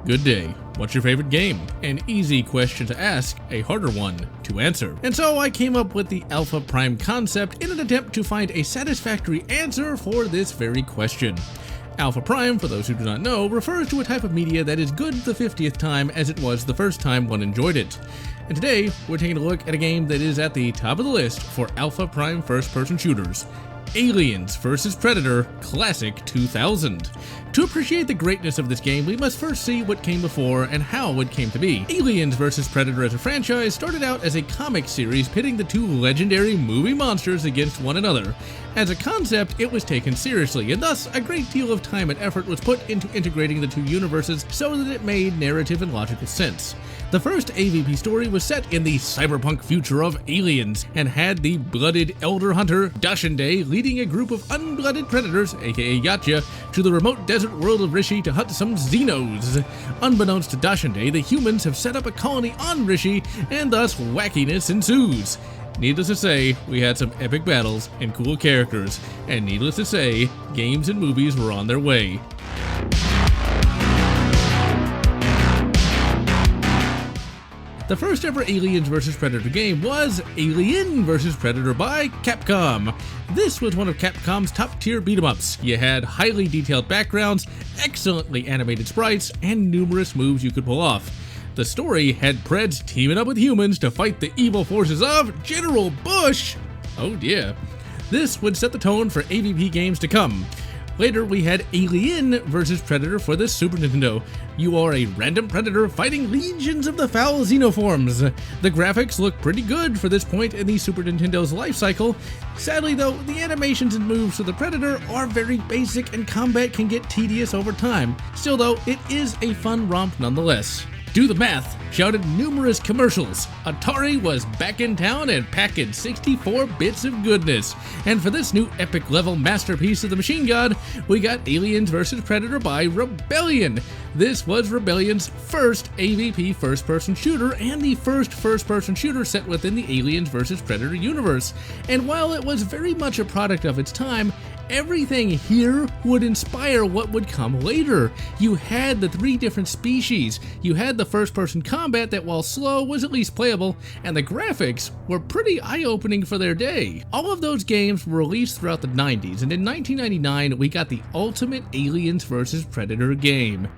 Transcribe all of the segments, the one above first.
Good day. What's your favorite game? An easy question to ask, a harder one to answer. And so I came up with the Alpha Prime concept in an attempt to find a satisfactory answer for this very question. Alpha Prime, for those who do not know, refers to a type of media that is good the 50th time as it was the first time one enjoyed it. And today, we're taking a look at a game that is at the top of the list for Alpha Prime first-person shooters. Aliens vs. Predator Classic 2000. To appreciate the greatness of this game, we must first see what came before and how it came to be. Aliens vs. Predator as a franchise started out as a comic series pitting the two legendary movie monsters against one another. As a concept, it was taken seriously, and thus a great deal of time and effort was put into integrating the two universes so that it made narrative and logical sense. The first AvP story was set in the cyberpunk future of aliens, and had the blooded elder hunter Dashende leading a group of unblooded predators, aka Yacha, to the remote desert world of Rishi to hunt some Xenos. Unbeknownst to Dashende, the humans have set up a colony on Rishi, and thus wackiness ensues. Needless to say, we had some epic battles and cool characters, and needless to say, games and movies were on their way. The first ever Aliens vs. Predator game was Alien vs. Predator by Capcom. This was one of Capcom's top tier beat-em-ups. You had highly detailed backgrounds, excellently animated sprites, and numerous moves you could pull off. The story had Preds teaming up with humans to fight the evil forces of General Bush. Oh dear. This would set the tone for AvP games to come. Later, we had Alien vs. Predator for the Super Nintendo. You are a random predator fighting legions of the foul xenoforms. The graphics look pretty good for this point in the Super Nintendo's life cycle. Sadly though, the animations and moves for the Predator are very basic and combat can get tedious over time. Still though, it is a fun romp nonetheless. Do the math, shouted numerous commercials. Atari was back in town and packing 64 bits of goodness. And for this new epic level masterpiece of the machine god, we got Aliens vs. Predator by Rebellion. This was Rebellion's first AvP first-person shooter and the first first-person shooter set within the Aliens vs. Predator universe. And while it was very much a product of its time, everything here would inspire what would come later. You had the three different species, you had the first-person combat that, while slow, was at least playable, and the graphics were pretty eye-opening for their day. All of those games were released throughout the 90s, and in 1999 we got the ultimate Aliens vs. Predator game.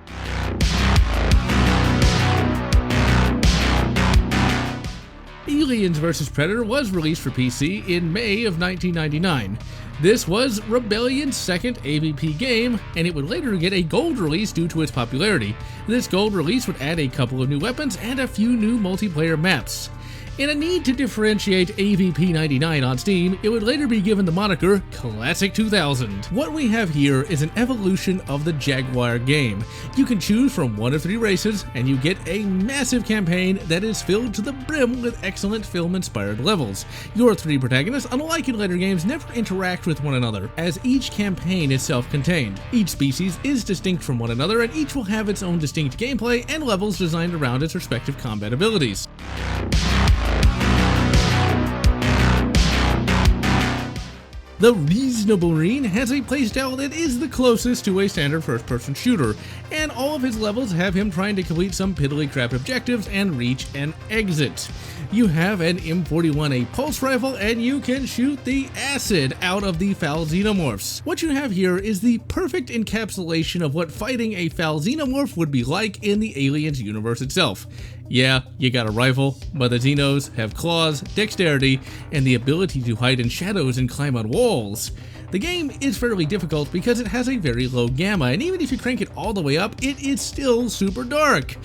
Aliens vs. Predator was released for PC in May of 1999. This was Rebellion's second AvP game, and it would later get a gold release due to its popularity. This gold release would add a couple of new weapons and a few new multiplayer maps. In a need to differentiate AvP 99 on Steam, it would later be given the moniker Classic 2000. What we have here is an evolution of the Jaguar game. You can choose from one of three races, and you get a massive campaign that is filled to the brim with excellent film-inspired levels. Your three protagonists, unlike in later games, never interact with one another, as each campaign is self-contained. Each species is distinct from one another, and each will have its own distinct gameplay and levels designed around its respective combat abilities. The Reasonable Marine has a playstyle that is the closest to a standard first-person shooter, and all of his levels have him trying to complete some piddly crap objectives and reach an exit. You have an M41A pulse rifle, and you can shoot the acid out of the foul xenomorphs. What you have here is the perfect encapsulation of what fighting a foul xenomorph would be like in the Aliens universe itself. Yeah, you got a rifle, but the Xenos have claws, dexterity, and the ability to hide in shadows and climb on walls. The game is fairly difficult because it has a very low gamma, and even if you crank it all the way up, it is still super dark.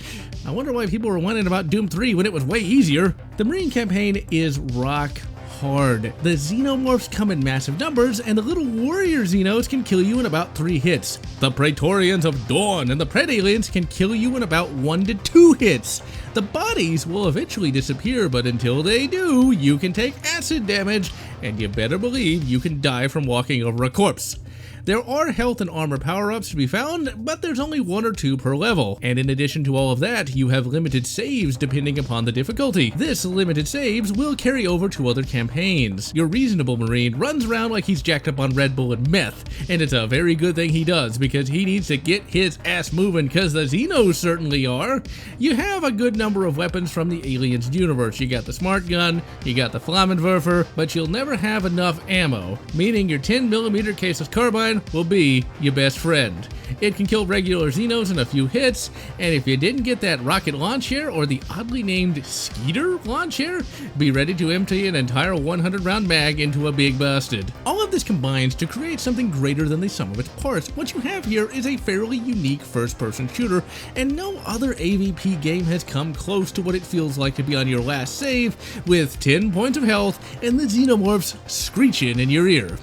I wonder why people were whining about Doom 3 when it was way easier. The Marine campaign is rock hard. The Xenomorphs come in massive numbers, and the little warrior Xenos can kill you in about 3 hits. The Praetorians of Dawn and the Pred Aliens can kill you in about 1 to 2 hits. The bodies will eventually disappear, but until they do, you can take acid damage, and you better believe you can die from walking over a corpse. There are health and armor power-ups to be found, but there's only 1 or 2 per level, and in addition to all of that, you have limited saves depending upon the difficulty. This limited saves will carry over to other campaigns. Your reasonable Marine runs around like he's jacked up on Red Bull and meth, and it's a very good thing he does, because he needs to get his ass moving, because the Xenos certainly are. You have a good number of weapons from the Aliens universe. You got the smart gun, you got the Flammenwerfer, but you'll never have enough ammo, meaning your 10mm caseless carbine will be your best friend. It can kill regular Xenos in a few hits, and if you didn't get that rocket launcher or the oddly named Skeeter launcher, be ready to empty an entire 100-round mag into a big bastard. All of this combines to create something greater than the sum of its parts. What you have here is a fairly unique first-person shooter, and no other AvP game has come close to what it feels like to be on your last save with 10 points of health and the Xenomorphs screeching in your ear.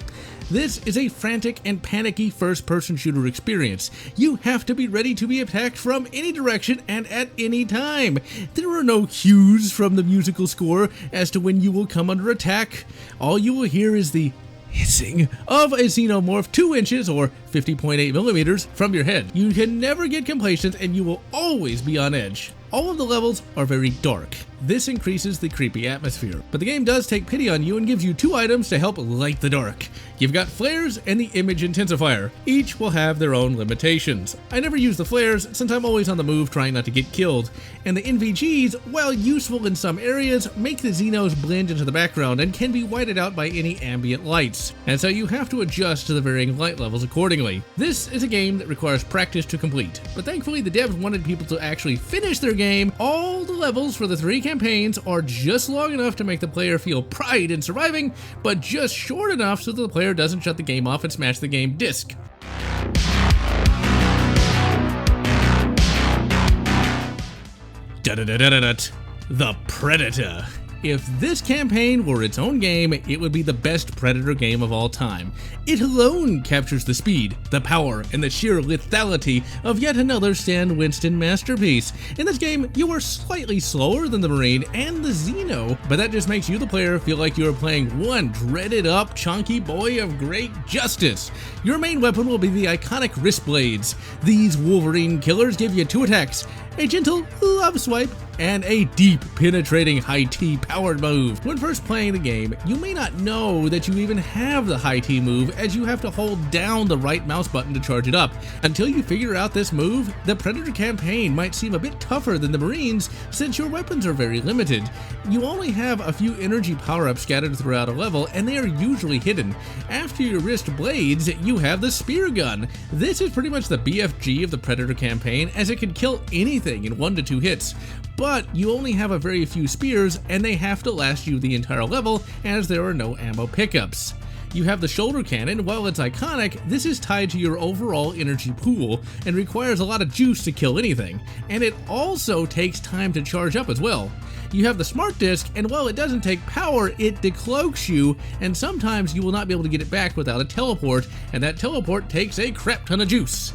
This is a frantic and panicky first-person shooter experience. You have to be ready to be attacked from any direction and at any time. There are no cues from the musical score as to when you will come under attack. All you will hear is the hissing of a Xenomorph 2 inches or 50.8mm from your head. You can never get complacent and you will always be on edge. All of the levels are very dark. This increases the creepy atmosphere, but the game does take pity on you and gives you 2 items to help light the dark. You've got flares and the image intensifier. Each will have their own limitations. I never use the flares since I'm always on the move trying not to get killed, and the NVGs, while useful in some areas, make the Xenos blend into the background and can be whited out by any ambient lights, and so you have to adjust to the varying light levels accordingly. This is a game that requires practice to complete, but thankfully the devs wanted people to actually finish their game. All the levels for the 3 campaigns are just long enough to make the player feel pride in surviving, but just short enough so that the player doesn't shut the game off and smash the game disc. The Predator. If this campaign were its own game, it would be the best Predator game of all time. It alone captures the speed, the power, and the sheer lethality of yet another Stan Winston masterpiece. In this game, you are slightly slower than the Marine and the Xeno, but that just makes you, the player, feel like you are playing one dreaded up, chunky boy of great justice. Your main weapon will be the iconic wrist blades. These Wolverine killers give you 2 attacks, a gentle love swipe, and a deep, penetrating high-T powered move. When first playing the game, you may not know that you even have the high-T move, as you have to hold down the right mouse button to charge it up. Until you figure out this move, the Predator campaign might seem a bit tougher than the Marines, since your weapons are very limited. You only have a few energy power-ups scattered throughout a level, and they are usually hidden. After your wrist blades, you have the spear gun. This is pretty much the BFG of the Predator campaign, as it can kill anything in 1 to 2 hits. But you only have a very few spears, and they have to last you the entire level, as there are no ammo pickups. You have the shoulder cannon. While it's iconic, this is tied to your overall energy pool and requires a lot of juice to kill anything, and it also takes time to charge up as well. You have the smart disc, and while it doesn't take power, it decloaks you, and sometimes you will not be able to get it back without a teleport, and that teleport takes a crap ton of juice.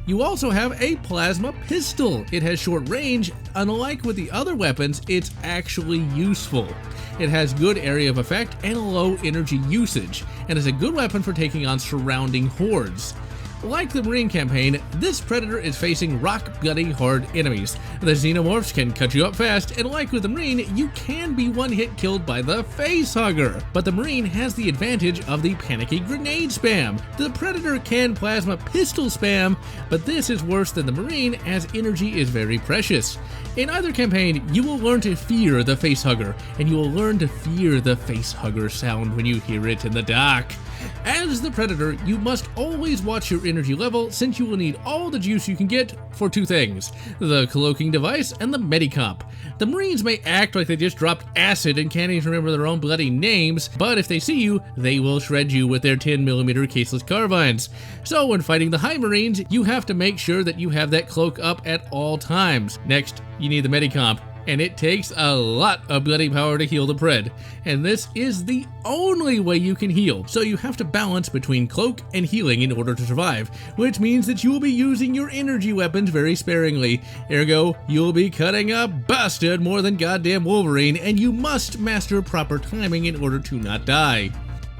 You also have a plasma pistol. It has short range. Unlike with the other weapons, it's actually useful. It has good area of effect and low energy usage, and is a good weapon for taking on surrounding hordes. Like the Marine campaign, this Predator is facing rock-gutty hard enemies. The Xenomorphs can cut you up fast, and like with the Marine, you can be one-hit killed by the Facehugger. But the Marine has the advantage of the panicky grenade spam. The Predator can plasma pistol spam, but this is worse than the Marine, as energy is very precious. In either campaign, you will learn to fear the Facehugger, and you will learn to fear the Facehugger sound when you hear it in the dark. As the Predator, you must always watch your energy level, since you will need all the juice you can get for 2 things: the cloaking device and the Medicomp. The Marines may act like they just dropped acid and can't even remember their own bloody names, but if they see you, they will shred you with their 10mm caseless carbines. So when fighting the High Marines, you have to make sure that you have that cloak up at all times. Next, you need the Medicomp, and it takes a lot of bloody power to heal the Pred, and this is the only way you can heal, so you have to balance between cloak and healing in order to survive, which means that you will be using your energy weapons very sparingly. Ergo, you'll be cutting a bastard more than goddamn Wolverine, and you must master proper timing in order to not die.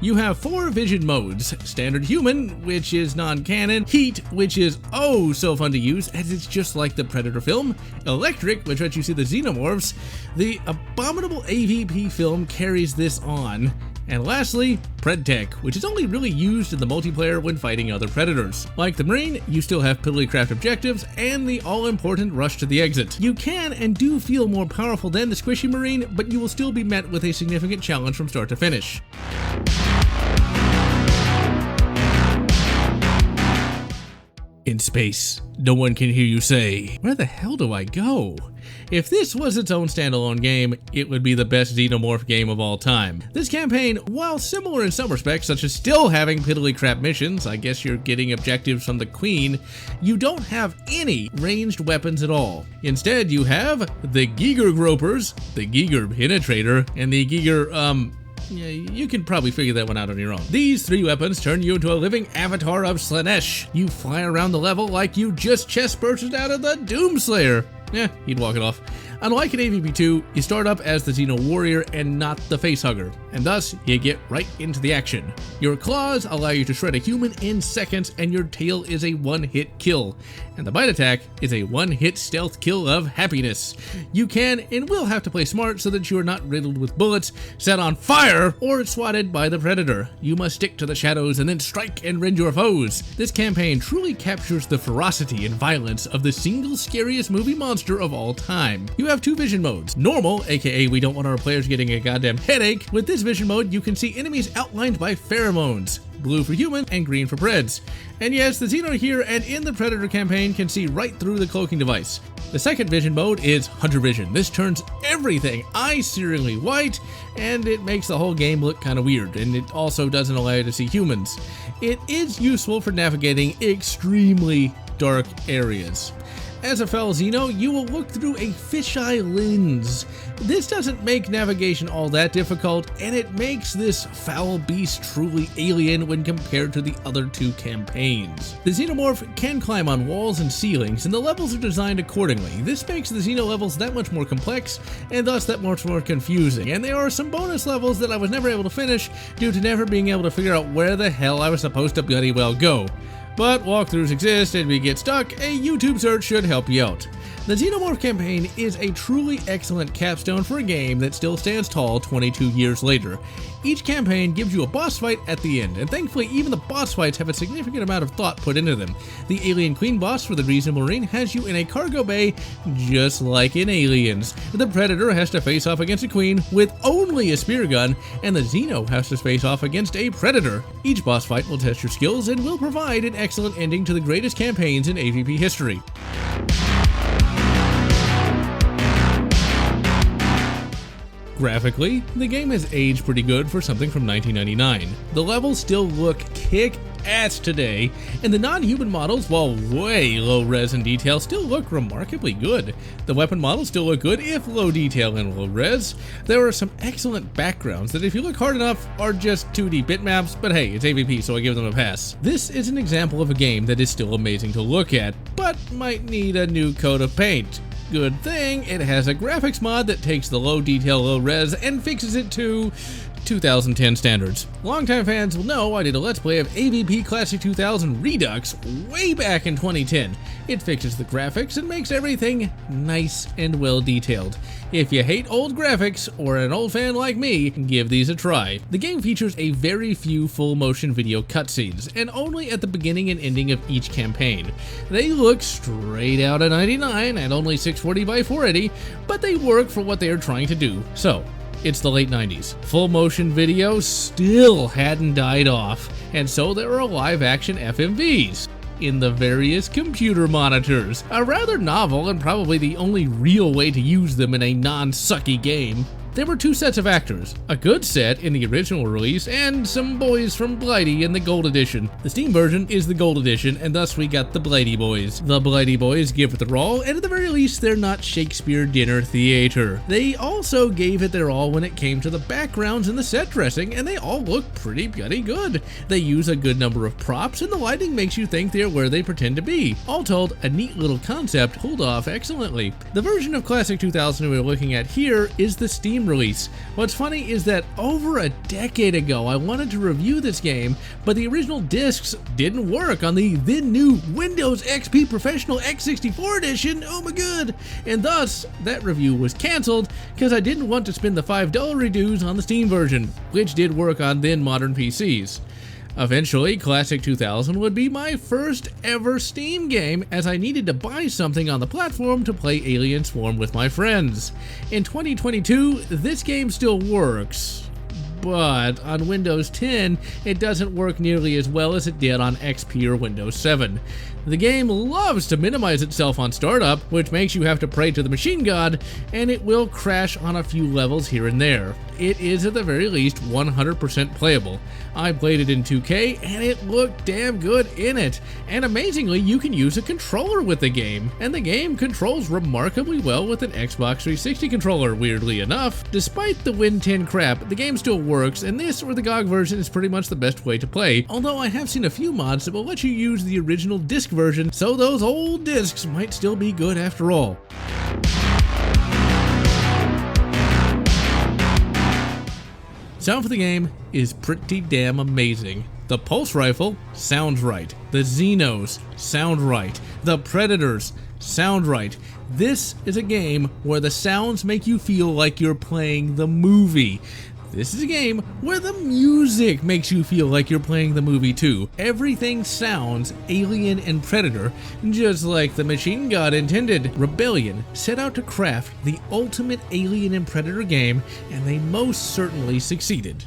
You have 4 vision modes: Standard Human, which is non-canon; Heat, which is oh so fun to use as it's just like the Predator film; Electric, which lets you see the Xenomorphs. The abominable AvP film carries this on. And lastly, PredTech, which is only really used in the multiplayer when fighting other Predators. Like the Marine, you still have piddly craft objectives and the all-important rush to the exit. You can and do feel more powerful than the squishy Marine, but you will still be met with a significant challenge from start to finish. In space, no one can hear you say, "Where the hell do I go?" If this was its own standalone game, it would be the best Xenomorph game of all time. This campaign, while similar in some respects, such as still having piddly crap missions, I guess you're getting objectives from the Queen, you don't have any ranged weapons at all. Instead, you have the Giger Gropers, the Giger Penetrator, and the Giger, yeah, you can probably figure that one out on your own. These 3 weapons turn you into a living avatar of Slanesh. You fly around the level like you just chest bursted out of the Doomslayer. Yeah, he'd walk it off. Unlike in AvP 2, you start up as the Xeno Warrior and not the Facehugger, and thus you get right into the action. Your claws allow you to shred a human in seconds, and your tail is a one-hit kill. And the bite attack is a one-hit stealth kill of happiness. You can and will have to play smart so that you are not riddled with bullets, set on fire, or swatted by the Predator. You must stick to the shadows and then strike and rend your foes. This campaign truly captures the ferocity and violence of the single scariest movie monster of all time. You have 2 vision modes. Normal, aka we don't want our players getting a goddamn headache. With this vision mode, you can see enemies outlined by pheromones. Blue for human and green for Preds. And yes, the Xeno here and in the Predator campaign can see right through the cloaking device. The second vision mode is Hunter Vision. This turns everything eye-searingly white, and it makes the whole game look kind of weird, and it also doesn't allow you to see humans. It is useful for navigating extremely dark areas. As a fellow Xeno, you will look through a fisheye lens. This doesn't make navigation all that difficult, and it makes this foul beast truly alien when compared to the other 2 campaigns. The Xenomorph can climb on walls and ceilings, and the levels are designed accordingly. This makes the Xeno levels that much more complex, and thus that much more confusing. And there are some bonus levels that I was never able to finish due to never being able to figure out where the hell I was supposed to bloody well go. But walkthroughs exist, and if you get stuck, a YouTube search should help you out. The Xenomorph campaign is a truly excellent capstone for a game that still stands tall 22 years later. Each campaign gives you a boss fight at the end, and thankfully even the boss fights have a significant amount of thought put into them. The Alien Queen boss for the Reasonable Marine has you in a cargo bay just like in Aliens. The Predator has to face off against a Queen with only a spear gun, and the Xeno has to face off against a Predator. Each boss fight will test your skills and will provide an excellent ending to the greatest campaigns in AvP history. Graphically, the game has aged pretty good for something from 1999. The levels still look kick-ass today, and the non-human models, while way low-res in detail, still look remarkably good. The weapon models still look good, if low detail and low-res. There are some excellent backgrounds that, if you look hard enough, are just 2D bitmaps, but hey, it's AvP, so I give them a pass. This is an example of a game that is still amazing to look at, but might need a new coat of paint. Good thing it has a graphics mod that takes the low detail, low res and fixes it to 2010 standards. Longtime fans will know I did a Let's Play of AvP Classic 2000 Redux way back in 2010. It fixes the graphics and makes everything nice and well detailed. If you hate old graphics, or an old fan like me, give these a try. The game features a very few full motion video cutscenes, and only at the beginning and ending of each campaign. They look straight out of 99 at only 640 by 480, but they work for what they are trying to do. So, it's the late 90s. Full motion video still hadn't died off, and so there are live action FMVs in the various computer monitors. A rather novel and probably the only real way to use them in a non-sucky game. There were 2 sets of actors, a good set in the original release, and some boys from Blighty in the Gold Edition. The Steam version is the Gold Edition, and thus we got the Blighty boys. The Blighty boys give it their all, and at the very least, they're not Shakespeare dinner theater. They also gave it their all when it came to the backgrounds and the set dressing, and they all look pretty bloody good. They use a good number of props, and the lighting makes you think they're where they pretend to be. All told, a neat little concept pulled off excellently. The version of Classic 2000 we're looking at here is the Steam Steam release. What's funny is that over a decade ago I wanted to review this game, but the original discs didn't work on the then new Windows XP Professional X64 edition, oh my god, and thus that review was cancelled because I didn't want to spend the $5 redues on the Steam version, which did work on then modern PCs. Eventually, Classic 2000 would be my first ever Steam game, as I needed to buy something on the platform to play Alien Swarm with my friends. In 2022, this game still works, but on Windows 10, it doesn't work nearly as well as it did on XP or Windows 7. The game loves to minimize itself on startup, which makes you have to pray to the machine god, and it will crash on a few levels here and there. It is at the very least 100% playable. I played it in 2K, and it looked damn good in it. And amazingly, you can use a controller with the game, and the game controls remarkably well with an Xbox 360 controller, weirdly enough. Despite the Win 10 crap, the game still works, and this or the GOG version is pretty much the best way to play, although I have seen a few mods that will let you use the original disc version, so those old discs might still be good after all. Sound for the game is pretty damn amazing. The pulse rifle sounds right. The Xenos sound right. The Predators sound right. This is a game where the sounds make you feel like you're playing the movie. This is a game where the music makes you feel like you're playing the movie too. Everything sounds Alien and Predator, just like the machine god intended. Rebellion set out to craft the ultimate Alien and Predator game, and they most certainly succeeded.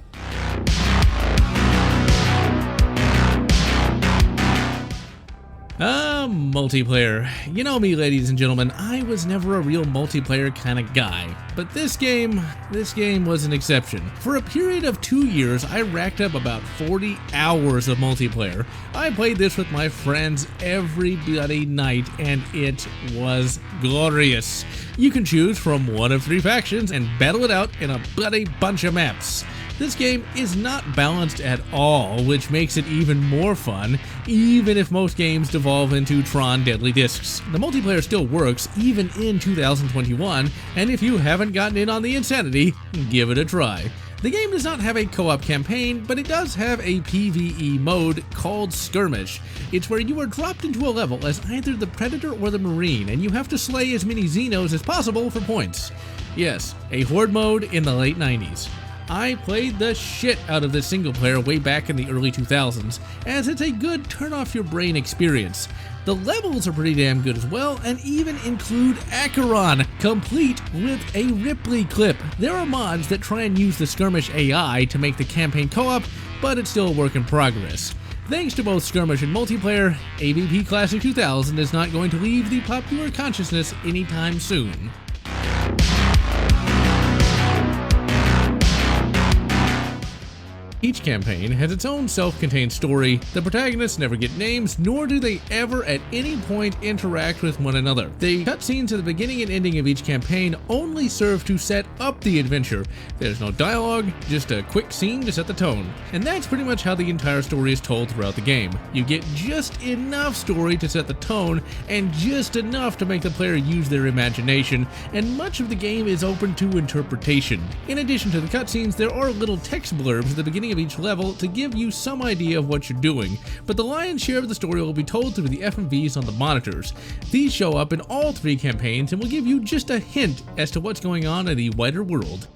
Multiplayer. You know me, ladies and gentlemen, I was never a real multiplayer kind of guy. But this game was an exception. For a period of 2 years, I racked up about 40 hours of multiplayer. I played this with my friends every bloody night, and it was glorious. You can choose from one of 3 factions and battle it out in a bloody bunch of maps. This game is not balanced at all, which makes it even more fun, even if most games devolve into Tron Deadly Discs. The multiplayer still works, even in 2021, and if you haven't gotten in on the insanity, give it a try. The game does not have a co-op campaign, but it does have a PvE mode called Skirmish. It's where you are dropped into a level as either the Predator or the Marine, and you have to slay as many Xenos as possible for points. Yes, a horde mode in the late 90s. I played the shit out of this single player way back in the early 2000s, as it's a good turn-off-your-brain experience. The levels are pretty damn good as well, and even include Acheron, complete with a Ripley clip. There are mods that try and use the Skirmish AI to make the campaign co-op, but it's still a work in progress. Thanks to both Skirmish and multiplayer, AvP Classic 2000 is not going to leave the popular consciousness anytime soon. Each campaign has its own self-contained story. The protagonists never get names, nor do they ever at any point interact with one another. The cutscenes at the beginning and ending of each campaign only serve to set up the adventure. There's no dialogue, just a quick scene to set the tone. And that's pretty much how the entire story is told throughout the game. You get just enough story to set the tone, and just enough to make the player use their imagination, and much of the game is open to interpretation. In addition to the cutscenes, there are little text blurbs at the beginning of each level to give you some idea of what you're doing, but the lion's share of the story will be told through the FMVs on the monitors. These show up in all 3 campaigns and will give you just a hint as to what's going on in the wider world.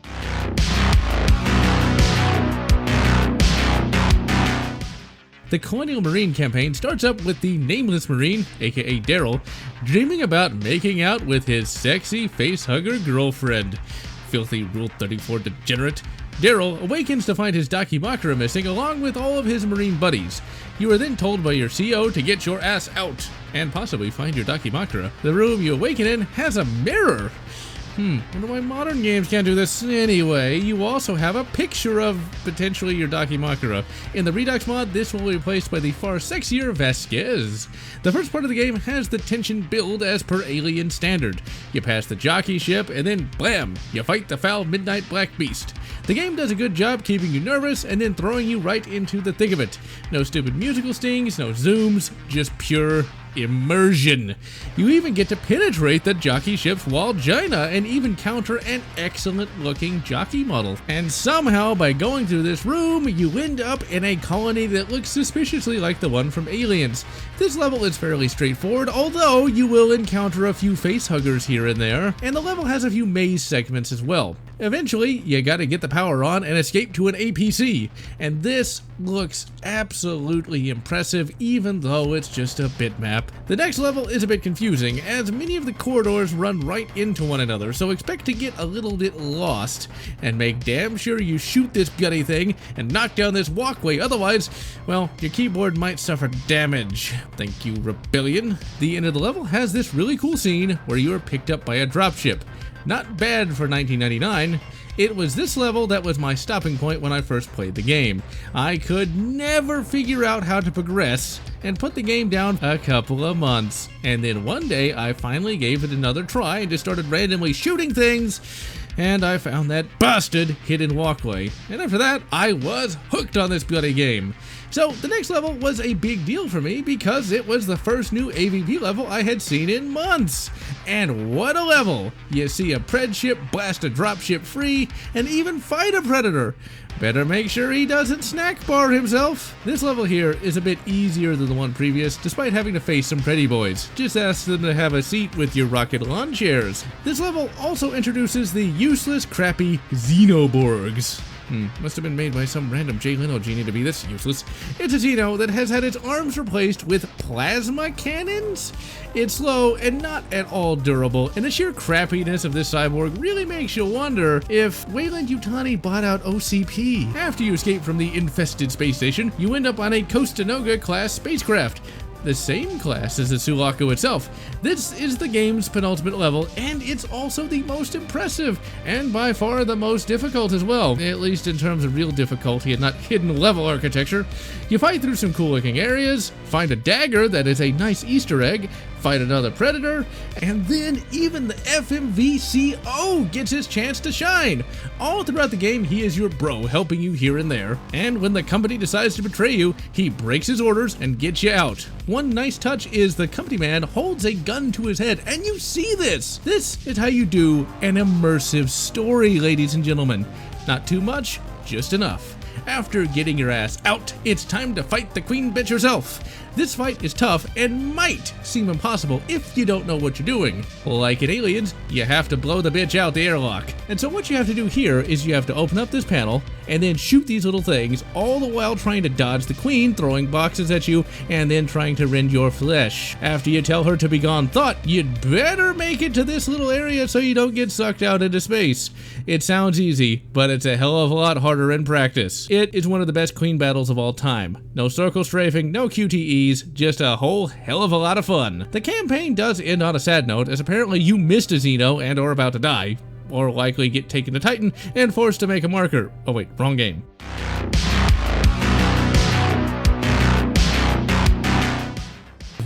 The Colonial Marine campaign starts up with the nameless Marine, aka Daryl, dreaming about making out with his sexy facehugger girlfriend. Filthy Rule 34 degenerate. Daryl awakens to find his Dakimakura missing along with all of his Marine buddies. You are then told by your CO to get your ass out and possibly find your Dakimakura. The room you awaken in has a mirror. Wonder why modern games can't do this. Anyway, you also have a picture of potentially your Dakimakura. In the Redux mod, this will be replaced by the far sexier Vasquez. The first part of the game has the tension build as per Alien standard. You pass the jockey ship, and then blam, you fight the foul Midnight Black Beast. The game does a good job keeping you nervous and then throwing you right into the thick of it. No stupid musical stings, no zooms, just pure immersion. You even get to penetrate the jockey ship's wallgina and even counter an excellent looking jockey model. And somehow by going through this room, you end up in a colony that looks suspiciously like the one from Aliens. This level is fairly straightforward, although you will encounter a few facehuggers here and there, and the level has a few maze segments as well. Eventually, you gotta get the power on and escape to an APC, and this looks absolutely impressive even though it's just a bitmap. The next level is a bit confusing, as many of the corridors run right into one another, so expect to get a little bit lost, and make damn sure you shoot this bloody thing and knock down this walkway, otherwise, well, your keyboard might suffer damage. Thank you, Rebellion. The end of the level has this really cool scene where you are picked up by a dropship. Not bad for 1999. It was this level that was my stopping point when I first played the game. I could never figure out how to progress and put the game down a couple of months. And then one day I finally gave it another try and just started randomly shooting things, and I found that busted hidden walkway. And after that, I was hooked on this bloody game. So the next level was a big deal for me because it was the first new AvP level I had seen in months. And what a level! You see a pred ship blast a dropship free and even fight a predator. Better make sure he doesn't snack bar himself. This level here is a bit easier than the one previous, despite having to face some pretty boys. Just ask them to have a seat with your rocket lawn chairs. This level also introduces the useless, crappy Xenomorphs. Must have been made by some random Jay Leno genie to be this useless. It's a Xeno that has had its arms replaced with plasma cannons? It's slow and not at all durable, and the sheer crappiness of this cyborg really makes you wonder if Weyland-Yutani bought out OCP. After you escape from the infested space station, you end up on a Costanoga class spacecraft. The same class as the Sulaco itself. This is the game's penultimate level, and it's also the most impressive, and by far the most difficult as well, at least in terms of real difficulty and not hidden level architecture. You fight through some cool looking areas, find a dagger that is a nice Easter egg, fight another predator, and then even the FMVCO gets his chance to shine. All throughout the game, he is your bro, helping you here and there, and when the company decides to betray you, he breaks his orders and gets you out. One nice touch is the company man holds a gun to his head, and you see this! This is how you do an immersive story, ladies and gentlemen. Not too much, just enough. After getting your ass out, it's time to fight the queen bitch herself. This fight is tough and might seem impossible if you don't know what you're doing. Like in Aliens, you have to blow the bitch out the airlock. And so what you have to do here is you have to open up this panel and then shoot these little things, all the while trying to dodge the queen throwing boxes at you and then trying to rend your flesh. After you tell her to be gone thought, you'd better make it to this little area so you don't get sucked out into space. It sounds easy, but it's a hell of a lot harder in practice. It is one of the best queen battles of all time. No circle strafing, no QTEs, just a whole hell of a lot of fun. The campaign does end on a sad note, as apparently you missed a Xeno and are about to die, or likely get taken to Titan and forced to make a marker. Oh wait, wrong game.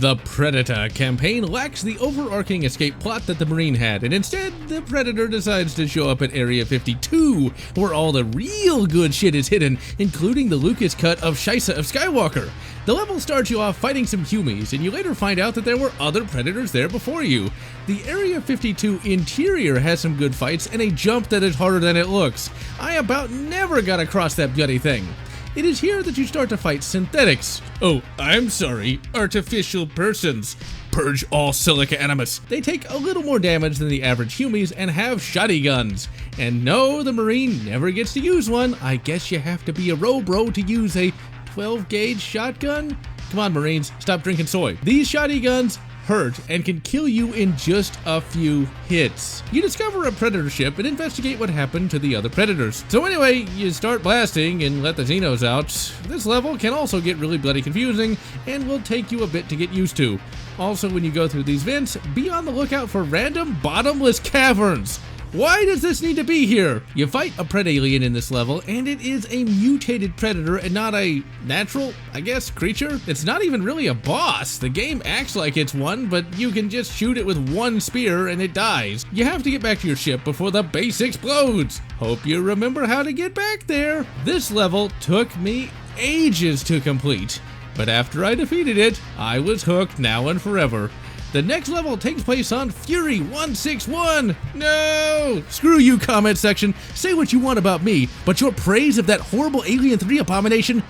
The Predator campaign lacks the overarching escape plot that the Marine had, and instead, the Predator decides to show up at Area 52, where all the real good shit is hidden, including the Lucas cut of Shisa of Skywalker. The level starts you off fighting some humies, and you later find out that there were other Predators there before you. The Area 52 interior has some good fights and a jump that is harder than it looks. I about never got across that bloody thing. It is here that you start to fight synthetics. Oh, I'm sorry, artificial persons. Purge all silica animus. They take a little more damage than the average humies and have shoddy guns. And no, the Marine never gets to use one. I guess you have to be a robro to use a 12-gauge shotgun? Come on, Marines, stop drinking soy. These shoddy guns hurt and can kill you in just a few hits. You discover a predator ship and investigate what happened to the other predators. So anyway, you start blasting and let the Xenos out. This level can also get really bloody confusing and will take you a bit to get used to. Also, when you go through these vents, be on the lookout for random bottomless caverns. Why does this need to be here? You fight a pred alien in this level, and it is a mutated predator and not a natural, I guess, creature. It's not even really a boss. The game acts like it's one, but you can just shoot it with one spear and it dies. You have to get back to your ship before the base explodes. Hope you remember how to get back there. This level took me ages to complete. but after I defeated it, I was hooked now and forever. The next level takes place on Fury 161. No! Screw you, comment section. Say what you want about me, but your praise of that horrible Alien 3 abomination,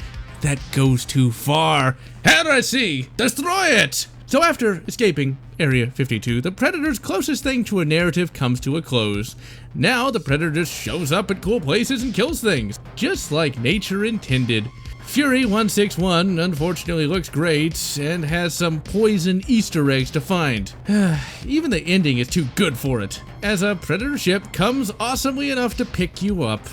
that goes too far. Heresy! Destroy it! So after escaping Area 52, the Predator's closest thing to a narrative comes to a close. Now the Predator just shows up at cool places and kills things, just like nature intended. Fury 161 unfortunately looks great and has some poison Easter eggs to find. Even the ending is too good for it, as a Predator ship comes awesomely enough to pick you up.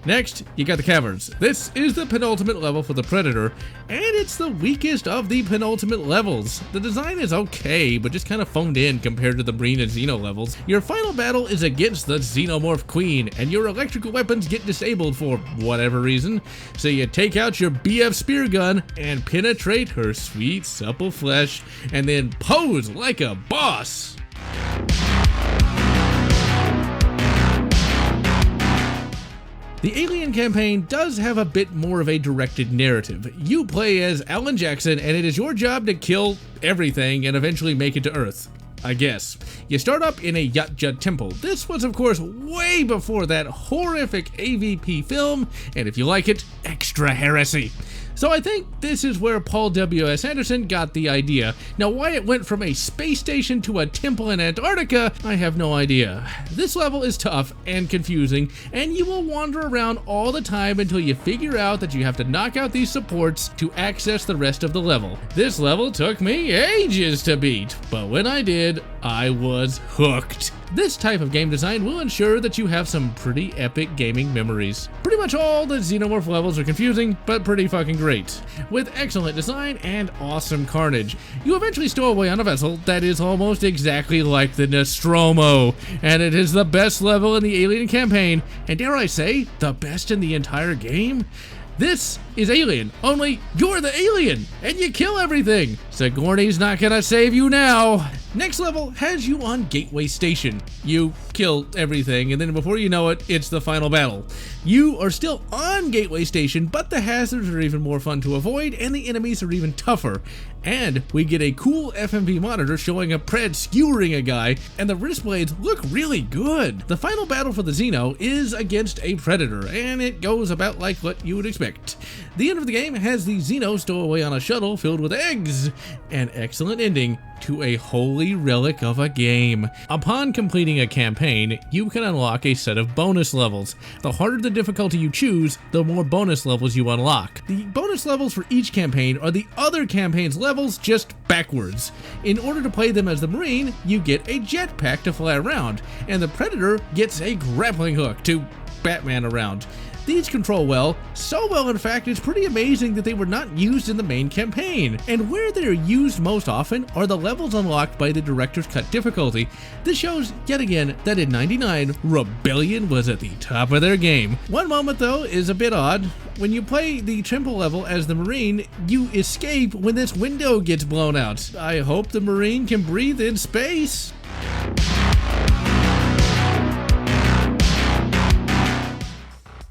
Next, you got the caverns. This is the penultimate level for the Predator, and it's the weakest of the penultimate levels. The design is okay, but just kind of phoned in compared to the Marine and Xeno levels. Your final battle is against the Xenomorph Queen, and your electrical weapons get disabled for whatever reason. So you take out your BF spear gun and penetrate her sweet, supple flesh, and then pose like a boss. The Alien campaign does have a bit more of a directed narrative. You play as Alan Jackson, and it is your job to kill everything and eventually make it to Earth, I guess. You start up in a Yatja temple. This was, of course, way before that horrific AvP film, and if you like it, extra heresy. So I think this is where Paul W.S. Anderson got the idea. Now, why it went from a space station to a temple in Antarctica, I have no idea. This level is tough and confusing, and you will wander around all the time until you figure out that you have to knock out these supports to access the rest of the level. This level took me ages to beat, but when I did, I was hooked. This type of game design will ensure that you have some pretty epic gaming memories. Pretty much all the Xenomorph levels are confusing, but pretty fucking great, with excellent design and awesome carnage. You eventually stow away on a vessel that is almost exactly like the Nostromo, and it is the best level in the Alien campaign, and dare I say, the best in the entire game? This is Alien, only you're the alien, and you kill everything. Sigourney's not gonna save you now. Next level has you on Gateway Station. You kill everything, and then before you know it, it's the final battle. You are still on Gateway Station, but the hazards are even more fun to avoid, and the enemies are even tougher. And we get a cool FMV monitor showing a Pred skewering a guy, and the wrist blades look really good. The final battle for the Xeno is against a Predator, and it goes about like what you would expect. The end of the game has the Xeno stow away on a shuttle filled with eggs. An excellent ending to a holy relic of a game. Upon completing a campaign, you can unlock a set of bonus levels. The harder the difficulty you choose, the more bonus levels you unlock. The bonus levels for each campaign are the other campaign's levels, just backwards. In order to play them as the Marine, you get a jetpack to fly around, and the Predator gets a grappling hook to Batman around. These control well, so well in fact it's pretty amazing that they were not used in the main campaign. And where they are used most often are the levels unlocked by the director's cut difficulty. This shows yet again that in '99, Rebellion was at the top of their game. One moment though is a bit odd. When you play the temple level as the Marine, you escape when this window gets blown out. I hope the Marine can breathe in space.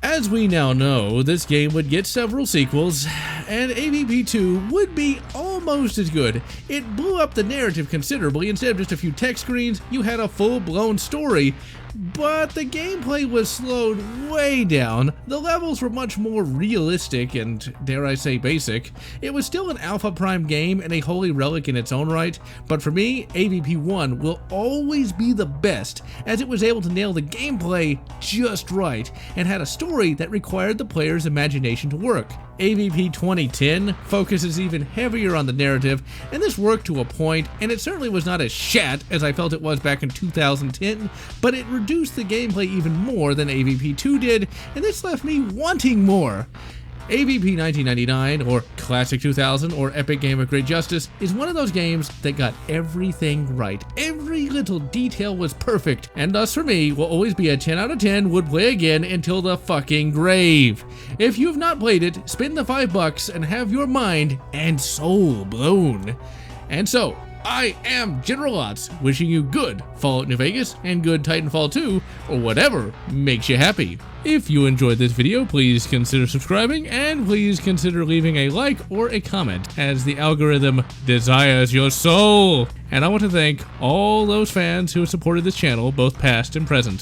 As we now know, this game would get several sequels, and AvP 2 would be almost as good. It blew up the narrative considerably. Instead of just a few text screens, you had a full-blown story. But the gameplay was slowed way down. The levels were much more realistic and, dare I say, basic. It was still an Alpha Prime game and a holy relic in its own right, but for me, AvP 1 will always be the best, as it was able to nail the gameplay just right, and had a story that required the player's imagination to work. AvP 2010 focuses even heavier on the narrative, and this worked to a point, and it certainly was not as shat as I felt it was back in 2010, but it reduced the gameplay even more than AvP 2 did, and this left me wanting more. AvP 1999, or Classic 2000, or Epic Game of Great Justice, is one of those games that got everything right. Every little detail was perfect, and thus for me will always be a 10 out of 10, would play again until the fucking grave. If you've not played it, spend the $5 and have your mind and soul blown. And so, I am GeneralLotz, wishing you good Fallout New Vegas and good Titanfall 2, or whatever makes you happy. If you enjoyed this video, please consider subscribing, and please consider leaving a like or a comment, as the algorithm desires your soul. And I want to thank all those fans who have supported this channel, both past and present.